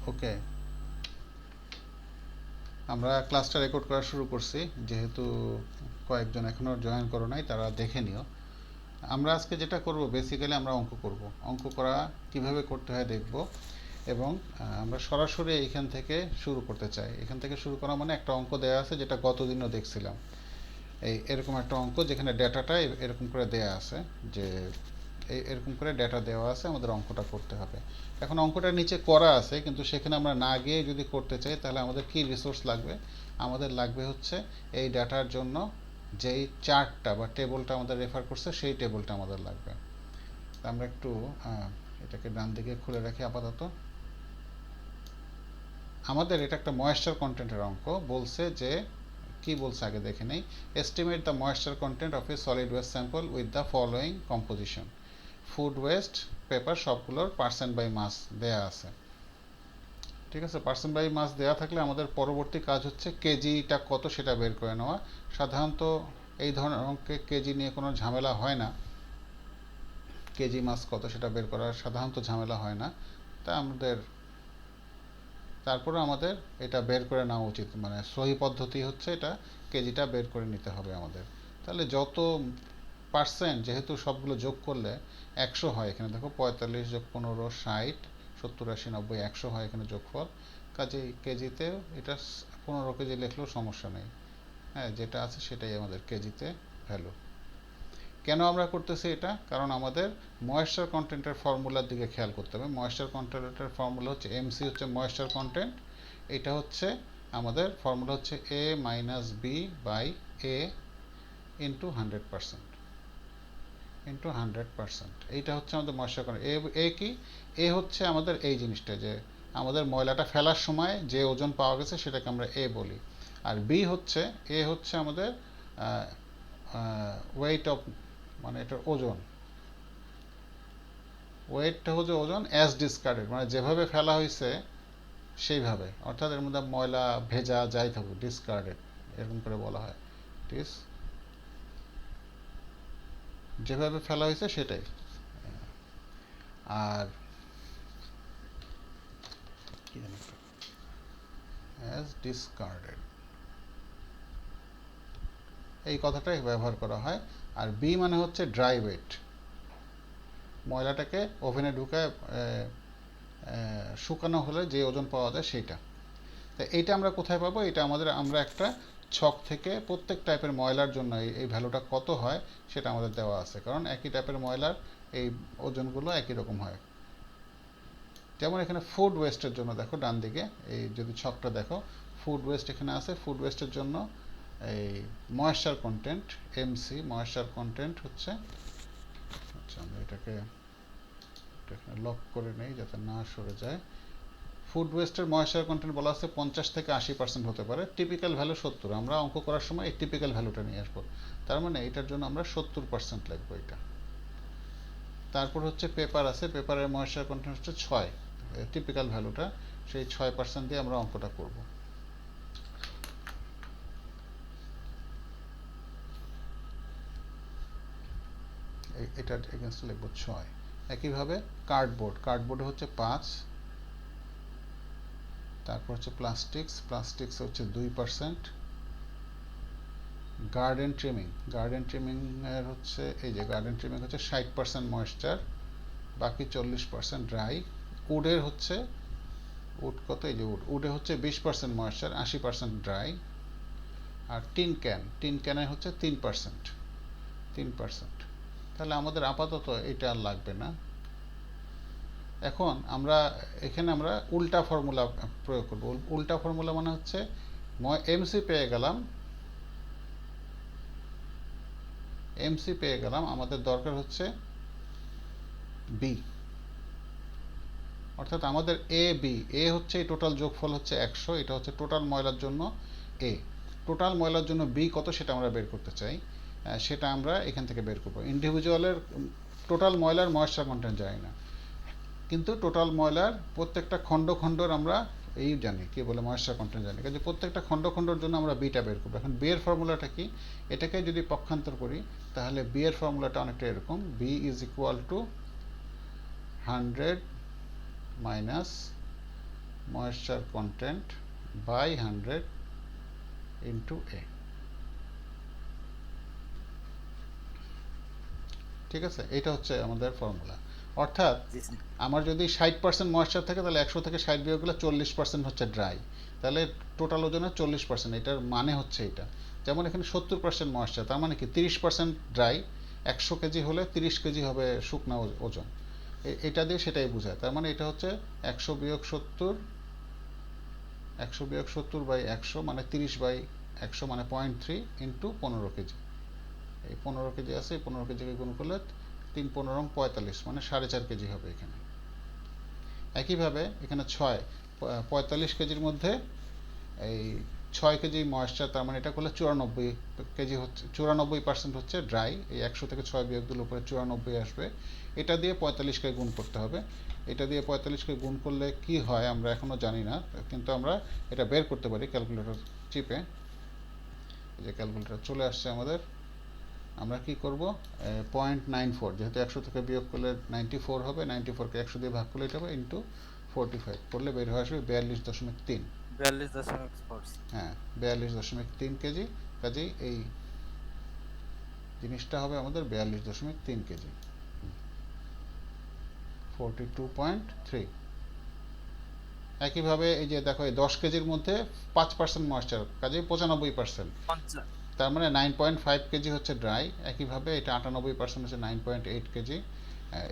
ওকে, আমরা ক্লাসটা রেকর্ড করা শুরু করছি, যেহেতু কয়েকজন এখনও জয়েন করো নাই, তারা দেখে নিও। আমরা আজকে যেটা করব, বেসিক্যালি আমরা অঙ্ক করব। অঙ্ক করা কিভাবে করতে হয় দেখব, এবং আমরা সরাসরি এইখান থেকে শুরু করতে চাই। এখান থেকে শুরু করা মানে একটা অঙ্ক দেওয়া আছে, যেটা গতদিনও দেখছিলাম। এরকম একটা অঙ্ক যেখানে ডেটাটা এরকম করে দেয়া আছে, যে এরকম করে ডেটা দেওয়া আছে, আমাদের অঙ্কটা করতে হবে। এখন অঙ্কটা নিচে করা আছে, কিন্তু সেখানে আমরা না গিয়ে যদি করতে চাই, তাহলে আমাদের কি রিসোর্স লাগবে? আমাদের লাগবে হচ্ছে এই ডাটার জন্য যেই চার্টটা বা টেবলটা আমাদের রেফার করছে, সেই টেবলটা আমাদের লাগবে। আমরা একটু এটাকে ডান দিকে খুলে রাখি আপাতত। আমাদের এটা একটা ময়েশ্চার কন্টেন্টের অঙ্ক। বলছে যে, কি বলছে আগে দেখে নেই। Estimate the moisture content of A solid waste sample with the following composition. Food waste, paper, সবগুলোর পার্সেন্ট বাই মাস দেয়া আছে। ঠিক আছে, পার্সেন্ট বাই মাস দেওয়া থাকলে আমাদের পরবর্তী কাজ হচ্ছে কেজিটা কত সেটা বের করে নেওয়া। সাধারণত এই ধরনের অঙ্কে কেজি নিয়ে কোনো ঝামেলা হয় না। কেজি মাস কত সেটা বের করার সাধারণত ঝামেলা হয় না। তা তারপরে আমাদের এটা বের করে নেওয়া উচিত, মানে সহি পদ্ধতি হচ্ছে এটা, কেজিটা বের করে নিতে হবে আমাদের। তাহলে যত পার্সেন্ট, যেহেতু সবগুলো যোগ করলে 100 হয়, এখানে দেখো 45 যোগ 15 60 70 80 90 100 হয় এখানে যোগফল। কাজেই কেজিতে এটা 15 কেজি লিখলেও সমস্যা নেই। হ্যাঁ, যেটা আছে সেটাই আমাদের কেজিতে ভ্যালু। কেন আমরা করতেছি এটা? কারণ আমাদের ময়েশ্চার কন্টেন্টের ফর্মুলার দিকে খেয়াল করতে হবে। ময়েশ্চার কন্টেন্টের ফর্মুলা হচ্ছে এমসি, হচ্ছে ময়েশ্চার কন্টেন্ট। এটা হচ্ছে আমাদের ফর্মুলা হচ্ছে A minus B by A into 100%, into 100%। এইটা হচ্ছে আমাদের ময়েশ্চার কন্টেন্ট। এ কি? এ হচ্ছে আমাদের এই জিনিসটা, যে আমাদের ময়লাটা ফেলার সময় যে ওজন পাওয়া গেছে সেটাকে আমরা এ বলি। আর বি হচ্ছে, এ হচ্ছে আমাদের ওয়েট অফ, মানে এটার ওজন। ওয়েটটা হচ্ছে ওজন অ্যাজ ডিসকার্ডেড, মানে যেভাবে ফেলা হয়েছে সেইভাবে, অর্থাৎ এর মধ্যে ময়লা ভেজা যাই থাকুক, ডিসকার্ডেড এরকম করে বলা হয়। ঠিক, যেভাবে ফেলা হয়েছে সেটাই। আর কি জানি, অ্যাজ ডিসকার্ডেড এই কথাটাই ব্যবহার করা হয়। আর বি মানে হচ্ছে ড্রাই ওয়েট, ময়লাটাকে ওভেনে ঢুকায় শুকানো হলে যে ওজন পাওয়া যায় সেইটা। তো এইটা আমরা কোথায় পাবো? এটা আমরা একটা ছক থেকে প্রত্যেক টাইপের ময়লার জন্য এই ভ্যালুটা কত হয় সেটা আমাদের দেওয়া আছে, কারণ একই টাইপের ময়লার এই ওজনগুলো একই রকম হয়। যেমন এখানে ফুড ওয়েস্টের জন্য দেখো ডান দিকে, এই যদি ছকটা দেখো, ফুড ওয়েস্ট এখানে আছে। ফুড ওয়েস্টের জন্য এই moisture content MC, moisture content হচ্ছে, আচ্ছা আমরা এটাকে লক করে নেই যাতে না সরে যায়। ফুড ওয়েস্টের ময়েশ্চার কন্টেন্ট বলা আছে 50 থেকে 80% হতে পারে। Typical value 70। আমরা অঙ্ক করার সময় এই টিপিক্যাল ভ্যালুটা নিয়ে আসবো। তার মানে এটার জন্য আমরা 70% লিখবো এটা। তারপর হচ্ছে পেপার আছে, পেপারের ময়েশ্চার কন্টেন্ট হচ্ছে 6, টিপিক্যাল ভ্যালুটা, সেই 6% দিয়ে আমরা অঙ্কটা করব। এটা এগেনস্টে লিখবো 6। একইভাবে কার্ডবোর্ডে হচ্ছে 5। তারপর হচ্ছে প্লাস্টিক্স হচ্ছে 2%। গার্ডেন ট্রিমিং এর হচ্ছে, এই যে গার্ডেন ট্রিমিং হচ্ছে 60% ময়েশ্চার, বাকি 40% ড্রাই। উডের হচ্ছে, উড কত, এই যে উডে হচ্ছে 20% ময়েশ্চার, 80% ড্রাই। আর টিন ক্যানে হচ্ছে 3%। তাহলে আমাদের আপাতত এটা আর লাগবে না। এখন এখানে আমরা উল্টা ফর্মুলা প্রয়োগ করব। উল্টা ফর্মুলা মানে হচ্ছে এমসি পেয়ে গেলাম, আমাদের দরকার হচ্ছে বি, অর্থাৎ আমাদের এ হচ্ছে এই টোটাল যোগফল হচ্ছে 100, এটা হচ্ছে টোটাল ময়লার জন্য এ। টোটাল ময়লার জন্য বি কত সেটা আমরা বের করতে চাই, সেটা আমরা এখান থেকে বের করব। ইন্ডিভিজুয়ালের টোটাল ময়লার ময়েশ্চার কন্টেন্ট জানি না, কিন্তু টোটাল ময়লার প্রত্যেকটা খণ্ডর আমরা এই জানি, কি বলে, ময়েশ্চার কন্টেন্ট জানি। কাজে প্রত্যেকটা খণ্ডর জন্য আমরা বিটা বের করবো। এখন বি এর ফর্মুলাটা কি? এটাকে যদি পক্ষান্তর করি, তাহলে বি এর ফর্মুলাটা অনেকটা এরকম, B is equal to 100 minus moisture content by 100 into A. ঠিক আছে, এটা হচ্ছে আমাদের ফর্মুলা। অর্থাৎ আমার যদি 60% ময়েশ্চার থাকে তাহলে 100 থেকে 60 বিয়োগ করলে 40% হচ্ছে ড্রাই, তাহলে টোটাল ওজনের 40%। এটার মানে হচ্ছে এটা, যেমন এখানে 70% ময়েশ্চার, তার মানে কি 30% ড্রাই, 100 কেজি হলে 30 কেজি হবে শুকনা ওজন। এটা দিয়ে সেটাই বোঝায়। তার মানে এটা হচ্ছে 100 বিয়োগ 70, 100 বিয়োগ 70 বাই 100 মানে 30 বাই 100 মানে 0.3 ইন্টু 15 কেজি। এই 15 কেজি আছে, এই 15 কেজিকে গুণ করলে 3×15 = 45 মানে 4.5 কেজি হবে এখানে। একইভাবে এখানে 45 কেজির মধ্যে এই 6 কেজি ময়েশ্চার, তার মানে এটা করলে 94 কেজি হচ্ছে, 94% হচ্ছে ড্রাই। এই 100 থেকে 6 বিয়োগ দিলে উপরে 94 আসবে। এটা দিয়ে 45কে গুণ করতে হবে। এটা দিয়ে 45কে গুণ করলে কি হয় আমরা এখনও জানি না, কিন্তু আমরা এটা বের করতে পারি ক্যালকুলেটর চিপে। এই যে ক্যালকুলেটর চলে আসছে আমাদের। আমরা কি করব, 0.94, যেহেতু 100 থেকে বিয়োগ করলে 94 হবে, 94কে 100 দিয়ে ভাগ করলে এটা হবে ইন্টু 45 করলে বের হয়ে আসবে 42.3। 42.4। হ্যাঁ, 42.3 কেজি। কাজেই এই জিনিসটা হবে আমাদের 42.3 কেজি, 42.3। একইভাবে এই যে দেখো, এই 10 কেজির মধ্যে 5% ময়েশ্চার, কাজেই 95%, তার মানে 9.5 কেজি হচ্ছে ড্রাই। একইভাবে এটা 98% হচ্ছে 9.8 কেজি।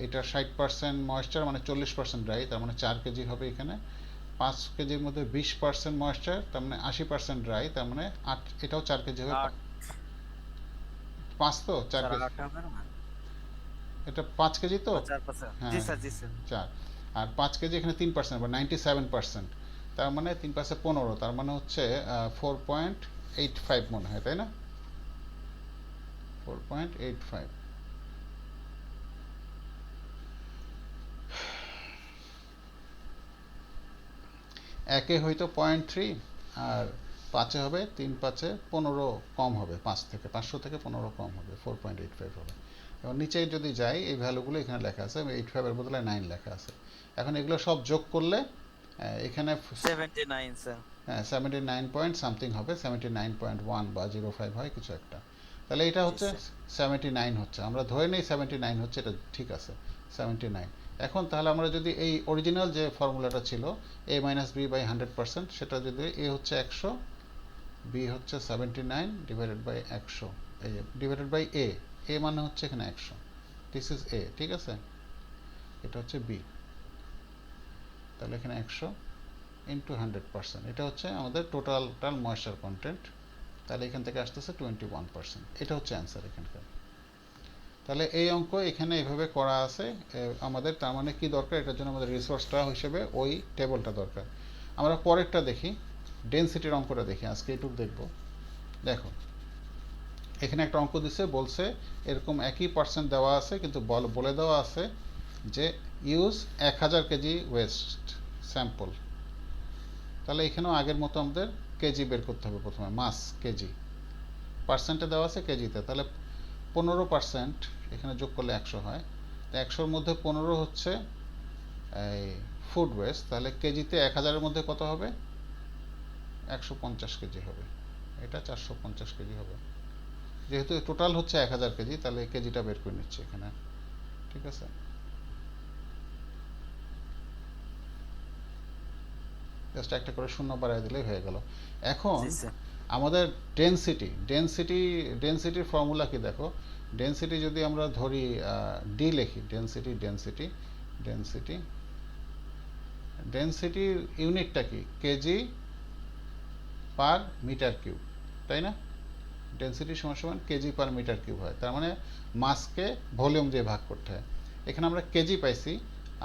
এটা 60% ময়েশ্চার মানে 40% ড্রাই, তার মানে 4 কেজি হবে এখানে। 5 কেজির মধ্যে 20% ময়েশ্চার, তার মানে 80% ড্রাই, তার মানে 8, এটাও 4 কেজি হবে। 5 তো 4 কেজি, এটা 5 কেজি তো। জি হ্যাঁ, স্যার, জি স্যার। 4। আর 5 কেজি এখানে 3% বা 97%, তার মানে 3 পাশে 15, তার মানে হচ্ছে 4.85 মনে হয়, তাই না? 4.85। একে হয়তো 0.3, আর 5-এ হবে 3×5=15 কম হবে, 500 থেকে 15 কম হবে, 4.85 হবে। এবং নিচে যদি যাই, এই ভ্যালুগুলো এখানে লেখা আছে, 85 এর বদলে 9 লেখা আছে। এখন এগুলো সব যোগ করলে এখানে 79 স্যার। হ্যাঁ 79 পয়েন্ট সামথিং হবে, 79.1 বা 05 হয় কিছু একটা। তাহলে এটা জি হচ্ছে স্যার। 79 হচ্ছে, আমরা ধরে নেই 79 হচ্ছে, এটা ঠিক আছে 79। এখন তাহলে আমরা যদি এই অরিজিনাল যে ফর্মুলাটা ছিল a মাইনাস বি বাই 100%, সেটা যদি a হচ্ছে 100, b হচ্ছে 79 ডিভাইডেড বাই 100, এই ডিভাইডেড বাই a, a মানে হচ্ছে এখানে 100, দিস ইজ a, ঠিক আছে? এটা হচ্ছে b, তাহলে এখানে 100 ইন্টু 100%, এটা হচ্ছে আমাদের টোটাল ময়েশ্চার কন্টেন্ট। তাহলে এখান থেকে আসতেছে 21%, এটা হচ্ছে অ্যান্সার এখানকার। তাহলে এই অঙ্ক এখানে এভাবে করা আছে আমাদের। তার মানে কি দরকার, এটার জন্য আমাদের রিসোর্সটা হিসেবে ওই টেবলটা দরকার। আমরা পরেরটা দেখি, ডেনসিটির অঙ্কটা দেখি, আজকে এইটুকু দেখব। দেখো, এখানে একটা অঙ্ক দিচ্ছে, বলছে এরকম একই পার্সেন্ট দেওয়া আছে, কিন্তু বলে দেওয়া আছে যে ইউজ 1000 কেজি ওয়েস্ট স্যাম্পল। তাহলে এখানেও আগের মতো আমাদের কেজি বের করতে হবে প্রথমে, মাস কেজি, পার্সেন্টে দেওয়া আছে কেজিতে। তাহলে 15% এখানে যোগ করলে 100 হয়, তো 100-র মধ্যে 15 হচ্ছে এই ফুড ওয়েস্ট, তাহলে কেজিতে 1000-এর মধ্যে কত হবে, 150 কেজি হবে। এটা 450 কেজি হবে। যেহেতু টোটাল হচ্ছে 1000 কেজি, তাহলে কেজিটা বের করে নিচ্ছে এখানে, ঠিক আছে? জাস্ট একটা করে শূন্য বাড়াই দিলেই হয়ে গেল। এখন জি স্যার। আমাদের ডেনসিটির ফর্মুলা কি দেখো, ডেনসিটি যদি আমরা ধরি ডি লিখি, ডেনসিটি ডেনসিটির ইউনিটটা কি, কেজি পার মিটার কিউব, তাই না? ডেনসিটি সমান সমান কেজি পার মিটার কিউব হয়, তার মানে মাসকে ভলিউম দিয়ে ভাগ করতে হয়। এখানে আমরা কেজি পাইছি,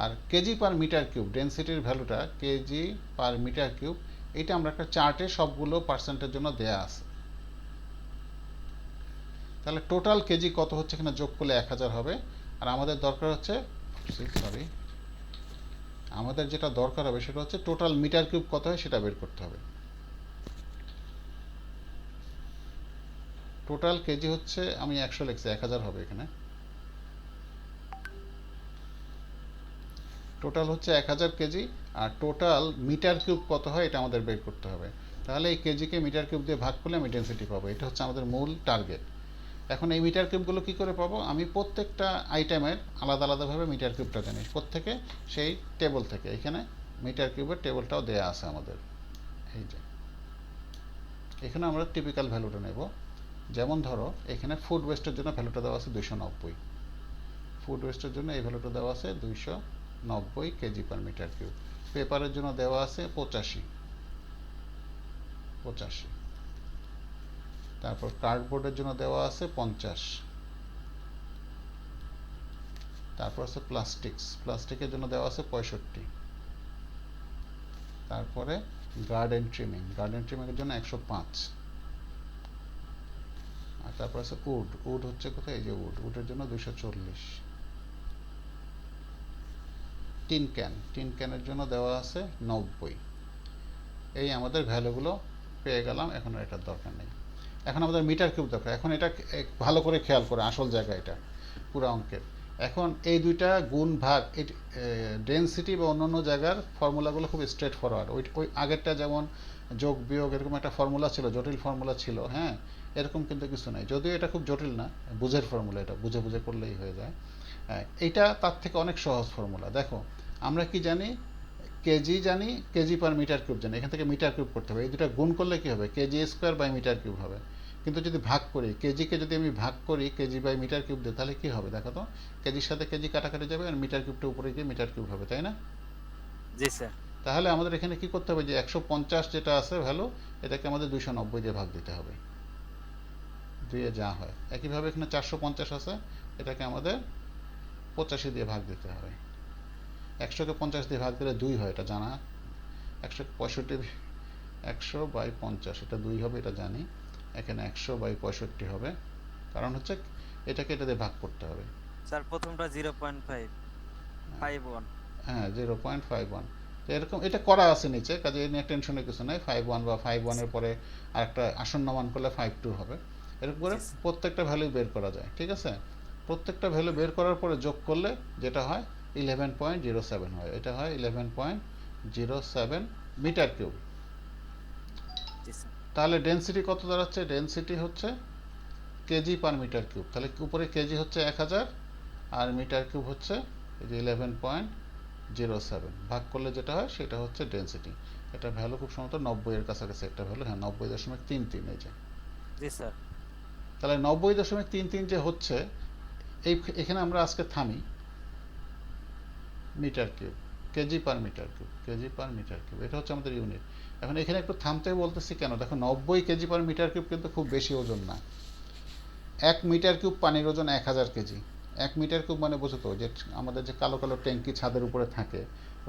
আর কেজি পার মিটার কিউব ডেনসিটির ভ্যালুটা কেজি পার মিটার কিউব, এটা আমরা একটা চার্টে সবগুলো পার্সেন্টের জন্য দেয়া আছে। তাহলে টোটাল কেজি কত হচ্ছে এখানে যোগ করলে 1000 হবে। আর আমাদের দরকার হচ্ছে, আমাদের যেটা দরকার হবে সেটা হচ্ছে টোটাল মিটার কিউব কত হয় সেটা বের করতে হবে। টোটাল কেজি হচ্ছে, আমি 100 লিখছি, 1000 হবে এখানে। টোটাল হচ্ছে 1000 কেজি, আর টোটাল মিটার কিউব কত হয় এটা আমাদের বের করতে হবে। তাহলে এই কেজিকে মিটার কিউব দিয়ে ভাগ করলে আমি ডেনসিটি পাবো। এটা হচ্ছে আমাদের মূল টার্গেট। এখন এই মিটার কিউবগুলো কী করে পাবো? আমি প্রত্যেকটা আইটেমের আলাদা আলাদাভাবে মিটার কিউবটা জানি প্রত্যেকে সেই টেবল থেকে। এখানে মিটার কিউবের টেবলটাও দেয়া আছে আমাদের। এই যে এখানে আমরা টিপিক্যাল ভ্যালুটা নেব। যেমন ধরো এখানে ফুড ওয়েস্টের জন্য ভ্যালুটা দেওয়া আছে 290। ফুড ওয়েস্টের জন্য এই ভ্যালুটা দেওয়া আছে 290 কেজি পার মিটার কিউব। পেপারের জন্য দেওয়া আছে 85। তারপর কার্ডবোর্ডের জন্য দেওয়া আছে 50। তারপর আছে প্লাস্টিকের জন্য দেওয়া আছে 65। তারপরে গার্ডেন ট্রিমিংয়ের জন্য 105। আর তারপর আছে উড হচ্ছে কোথায়? এই যে উডের জন্য 240। টিন ক্যানের জন্য দেওয়া আছে 90। এই আমাদের ভ্যালুগুলো পেয়ে গেলাম। এখন আর এটার দরকার নেই। এখন আমাদের মিটার কিউব দরকার। এখন এটা ভালো করে খেয়াল করে, আসল জায়গা এটা পুরো অঙ্কের। এখন এই দুইটা গুণ ভাগ, ডেনসিটি বা অন্যান্য জায়গার ফর্মুলাগুলো খুব স্ট্রেট ফরওয়ার্ড। ওই আগেরটা যেমন যোগ বিয়োগ এরকম একটা ফর্মুলা ছিল, জটিল ফর্মুলা ছিল, হ্যাঁ, এরকম কিন্তু কিছু নাই। যদিও এটা খুব জটিল না, বুঝের ফর্মুলা, এটা বুঝে বুঝে করলেই হয়ে যায়। হ্যাঁ, এইটা তার থেকে অনেক সহজ ফর্মুলা। দেখো আমরা কি জানি? কেজি পার মিটার কিউব জানি। এখান থেকে মিটার কিউব করতে হবে। এই দুটো গুণ করলে কি হবে? KG square by metre cube হবে। কিন্তু যদি ভাগ করি, কেজিকে যদি আমি ভাগ করি কেজি বাই মিটার কিউব দিয়ে, তাহলে কি হবে দেখো তো? কেজির সাথে কেজি কাটাকাটি যাবে আর মিটার কিউবটা উপরে গিয়ে মিটার কিউব হবে, তাই না? জি স্যার। তাহলে আমাদের এখানে কি করতে হবে? যে 150 যেটা আছে ভ্যালু, এটাকে আমাদের 290 দিয়ে ভাগ দিতে হবে। দিয়ে যা হয় একইভাবে এখানে 450 আছে, এটাকে আমাদের 85 দিয়ে ভাগ দিতে হবে। 100কে 50 দিয়ে ভাগ দিলে 2 হয়, এটা জানা। 165, 100/50 এটা 2 হবে, এটা জানি। এখানে 100/65 হবে, কারণ হচ্ছে এটাকে এটা দিয়ে ভাগ করতে হবে। স্যার প্রথমটা 0.551। হ্যাঁ, 0.51। তো এরকম এটা করা আছে নিচে, কাজে এই নিয়ে টেনশনের কিছু নাই। 51 বা 51-এর পরে আরেকটা আসন্ন মান করলে 52 হবে। এরকম করে জি স্যার। প্রত্যেকটা ভ্যালু বের করা যায়, ঠিক আছে? প্রত্যেকটা ভ্যালু বের করার পরে যোগ করলে যেটা হয় 11.07 হয়। এটা হয় 11.07 মিটার কিউব। জি স্যার। তাহলে ডেনসিটি কত দাঁড়াচ্ছে? ডেনসিটি হচ্ছে কেজি পার মিটার কিউব। তাহলে উপরে কেজি হচ্ছে 1000 আর মিটার কিউব হচ্ছে এই যে 11.07। ভাগ করলে যেটা হয় সেটা হচ্ছে ডেনসিটি। এটা ভ্যালু খুব সম্ভবত 90-এর কাছাকাছি একটা ভ্যালু। হ্যাঁ, 90.33 এই যে। জি স্যার। তাহলে 90.33 যে হচ্ছে, এখানে আমরা আজকে থামি। Metre cube, KG per metre cube এটা হচ্ছে আমাদের ইউনিট। এখন এখানে একটু থামতে বলতেছি কেন? দেখো 90 কেজি পার মিটার কিউব কিন্তু খুব বেশি ওজন না। 1 মিটার কিউব পানির ওজন 1000 কেজি। 1 মিটার কিউব মানে বোঝো তো, যে আমাদের যে কালো কালো ট্যাঙ্কি ছাদের উপরে থাকে,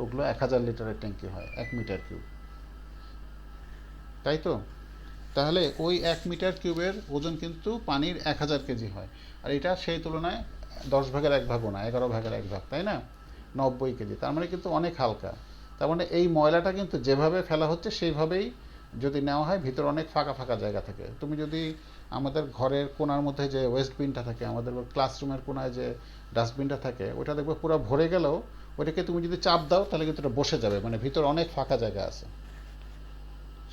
ওগুলো 1000 লিটারের ট্যাঙ্কি হয় 1 মিটার কিউব, তাই তো? তাহলে ওই 1 মিটার কিউবের ওজন কিন্তু পানির 1000 কেজি হয়। আর এটা সেই তুলনায় 10 ভাগের 1 ভাগও না, 11 ভাগের 1 ভাগ, তাই না? 90 কেজি, তার মানে কিন্তু অনেক হালকা। তার মানে এই ময়লাটা কিন্তু যেভাবে ফেলা হচ্ছে সেইভাবেই যদি নেওয়া হয়, ভিতরে অনেক ফাঁকা ফাঁকা জায়গা থাকে। তুমি যদি আমাদের ঘরের কোণার মধ্যে যে ওয়েস্ট বিনটা থাকে, আমাদের ক্লাসরুমের কোণায় যে ডাস্টবিনটা থাকে, ওটা দেখবে পুরো ভরে গেলেও ওটাকে তুমি যদি চাপ দাও তাহলে কিন্তু এটা বসে যাবে, মানে ভিতরে অনেক ফাঁকা জায়গা আছে।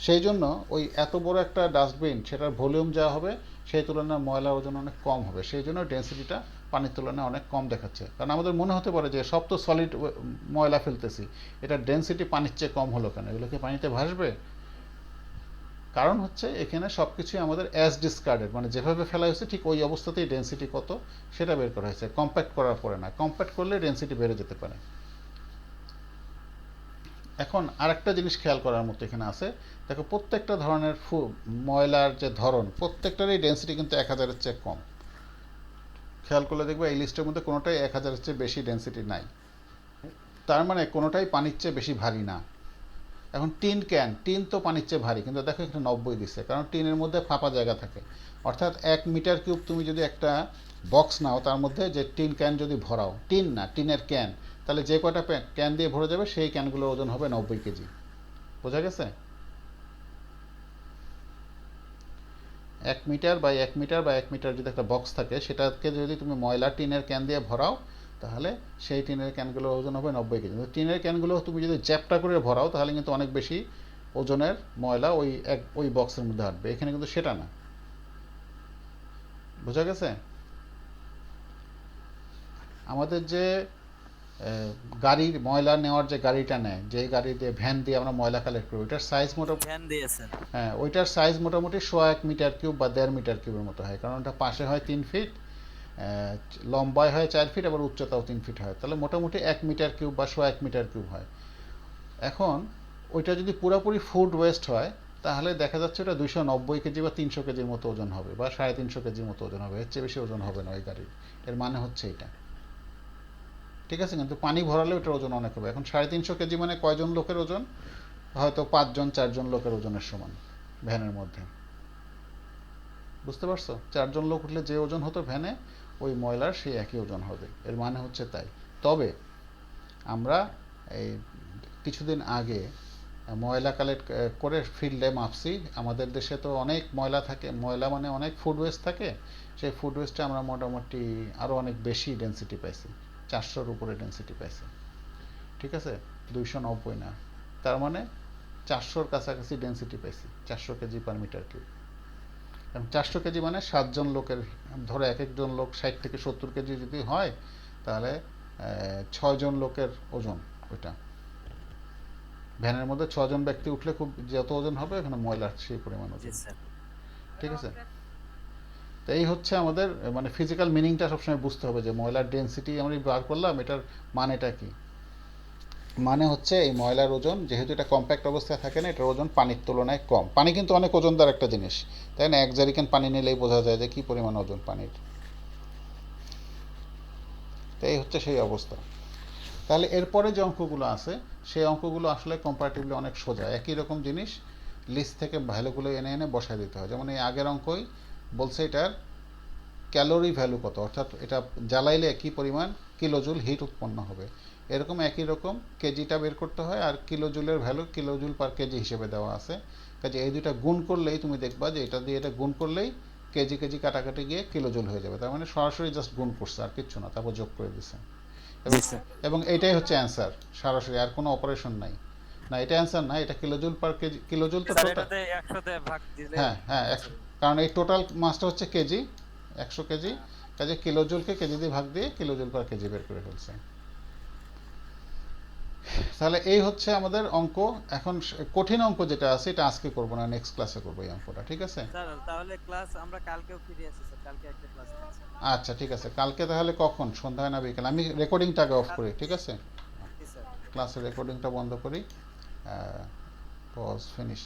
সেই জন্য ওই এত বড় একটা ডাস্টবিন, সেটার ভলিউম যা হবে সেই তুলনায় ময়লার ওজন অনেক কম হবে। সেই জন্য ডেন্সিটিটা পানির তুলনায় অনেক কম দেখাচ্ছে। কারণ আমাদের মনে হতে পারে যে সব তো সলিড ময়লা ফেলতেছি, এটা ডেন্সিটি পানির চেয়ে কম হলো কেন? এগুলো কি পানিতে ভাসবে? কারণ হচ্ছে এখানে সব কিছুই আমাদের অ্যাজ ডিসকার্ডেড, মানে যেভাবে ফেলা হয়েছে ঠিক ওই অবস্থাতেই ডেন্সিটি কত সেটা বের করা হয়েছে, কম্প্যাক্ট করার পরে না। কম্প্যাক্ট করলে ডেন্সিটি বেড়ে যেতে পারে। এখন আরেকটা জিনিস খেয়াল করার মতো এখানে আছে। দেখো প্রত্যেকটা ধরনের ময়লার যে ধরন, প্রত্যেকটারই ডেন্সিটি কিন্তু 1000-এর চেয়ে কম। খেয়াল করলে দেখবে এই লিস্টের মধ্যে কোনোটাই 1000-এর চেয়ে বেশি ডেন্সিটি নাই। তার মানে কোনোটাই পানির চেয়ে বেশি ভারী না। এখন টিন তো পানির চেয়ে ভারী, কিন্তু দেখো এখানে 90 দিচ্ছে, কারণ টিনের মধ্যে ফাঁপা জায়গা থাকে। অর্থাৎ 1 মিটার কিউব তুমি যদি একটা বক্স নাও, তার মধ্যে যে টিন ক্যান যদি ভরাও, টিন না টিনের ক্যান, তাহলে যে কয়টা ক্যান দিয়ে ভরে যাবে সেই ক্যানগুলোর ওজন হবে 90 কেজি। বোঝা গেছে? 1 মিটার বাই 1 মিটার বা 1 মিটার যদি একটা বক্স থাকে, সেটাকে যদি তুমি ময়লা টিনের ক্যান দিয়ে ভরাও, তাহলে সেই টিনের ক্যানগুলোর ওজন হবে 90 কেজি। কিন্তু টিনের ক্যানগুলো তুমি যদি চ্যাপ্টা করে ভরাও তাহলে কিন্তু অনেক বেশি ওজনের ময়লা ওই বক্সের মধ্যে হাঁটবে। এখানে কিন্তু সেটা না। বোঝা গেছে? আমাদের যে গাড়ির ময়লা নেওয়ার যে গাড়িটা নেয়, যে গাড়ি দিয়ে ভ্যান দিয়ে আমরা ময়লা কালেক্ট করি, ওইটার সাইজ ভ্যান দিয়ে স্যার। হ্যাঁ, ওইটার সাইজ মোটামুটি 1.1 মিটার কিউব বা 1.5 মিটার কিউবের মতো হয়, কারণ ওটা পাশে হয় 3 ফিট, লম্বায় হয় 4 ফিট, আবার উচ্চতাও 3 ফিট হয়। তাহলে মোটামুটি 1 মিটার কিউব বা 1.1 মিটার কিউব হয়। এখন ওইটা যদি পুরোপুরি ফুড ওয়েস্ট হয় তাহলে দেখা যাচ্ছে ওটা 290 কেজি বা 300 কেজির মতো ওজন হবে, বা 350 কেজির মতো ওজন হবে। এর চেয়ে বেশি ওজন হবে না ওই গাড়ির। এর মানে হচ্ছে এটা, ঠিক আছে? কিন্তু পানি ভরালে ওটার ওজন অনেক হবে। এখন 350 কেজি মানে কয়জন লোকের ওজন? হয়তো 5জন 4জন লোকের ওজনের সমান ভ্যানের মধ্যে। বুঝতে পারছো? 4জন লোক উঠলে যে ওজন হতো ভ্যানে, ওই ময়লার সেই একই ওজন হবে। এর মানে হচ্ছে তাই। তবে আমরা এই কিছুদিন আগে ময়লা কালেক্ট করে ফিল্ডে মাপছি। আমাদের দেশে তো অনেক ময়লা থাকে, ময়লা মানে অনেক ফুড ওয়েস্ট থাকে। সেই ফুড ওয়েস্টে আমরা মোটামুটি আরও অনেক বেশি ডেন্সিটি পাইছি, 400-র উপরে ডেন্সিটি পাইছি। ঠিক আছে? 290 না, তার মানে 400-র কাছাকাছি ডেন্সিটি পাইছি, 400 কেজি/মিটার কিউব। এবং 400 কেজি মানে 7জন লোকের, ধরো এক একজন লোক 60 থেকে 70 কেজি যদি হয়, তাহলে 6জন লোকের ওজন ওইটা। ভ্যানের মধ্যে 6জন ব্যক্তি উঠলে খুব যত ওজন হবে, এখানে ময়লার সেই পরিমাণ জি ওজন। স্যার। ঠিক আছে? তো এই হচ্ছে আমাদের মানে ফিজিক্যাল মিনিংটা সবসময় বুঝতে হবে, যে ময়লার ডেন্সিটি আমরা বার করলাম, এটার মানেটা কি? মানে হচ্ছে এই ময়লার ওজন, যেহেতু এটা কম্প্যাক্ট অবস্থায় থাকে না, এটার ওজন পানির তুলনায় কম। পানি কিন্তু অনেক ওজনদার একটা জিনিস, তাই না? 1 জারিকান পানি নিলেই বোঝা যায় যে কি পরিমাণ ওজন পানির। তো এই হচ্ছে সেই অবস্থা। তাহলে এরপরে যে অঙ্কগুলো আছে, সেই অঙ্কগুলো আসলে কম্পারেটিভলি অনেক সোজা। একই রকম জিনিস লিস্ট থেকে ভ্যালুগুলো এনে এনে বসায় দিতে হয়। যেমন এই আগের অঙ্কই বলছে এটার ক্যালোরি ভ্যালু কত, অর্থাৎ এটা জ্বালাইলে কি পরিমাণ কিলোজুল হিট উৎপন্ন হবে। এরকম একই রকম কেজিটা বের করতে হয়, আর কিলোজুলের ভ্যালু কিলোজুল/কেজি হিসেবে দেওয়া আছে। কাজে এই দুইটা গুণ করলেই তুমি দেখবা যে এটা দিয়ে এটা গুণ করলেই কেজি কেজি কাটাকাটি গিয়ে কিলোজুল হয়ে যাবে। তার মানে সরাসরি জাস্ট গুণ করছে, আর কিচ্ছু না, তারপর যোগ করে দিছে। এবং জি স্যার। এবং এইটাই হচ্ছে অ্যান্সার সরাসরি, আর কোনো অপারেশন নাই। না, এটা অ্যান্সার না, এটা কিলোজুল/কেজি। কিলোজুল তো স্যার টোটাল। এটাতে 100 দিয়ে ভাগ দিলে হ্যাঁ হ্যাঁ, অ্যান্সার। কারণ এই টোটাল মাসটা হচ্ছে কেজি, 100 কেজি। কাজে কিলোজুলকে কেজি দিয়ে ভাগ দিয়ে কিলোজুল/কেজি বের করে ফেলছে। তাহলে এই হচ্ছে আমাদের অঙ্ক। এখন কঠিন অঙ্ক যেটা আছে এটা আজকে করবো না, নেক্সট ক্লাসে করবো এই অঙ্কটা, ঠিক আছে? স্যার তাহলে ক্লাস আমরা কালকেও ফিরে আসি স্যার, কালকে একটা ক্লাস নেন স্যার। আচ্ছা ঠিক আছে, কালকে তাহলে কখন, সন্ধ্যায় না বিকেল? আমি রেকর্ডিংটা আগে অফ করি, ঠিক আছে? জি স্যার। ক্লাসের রেকর্ডিংটা বন্ধ করি। Pause finish.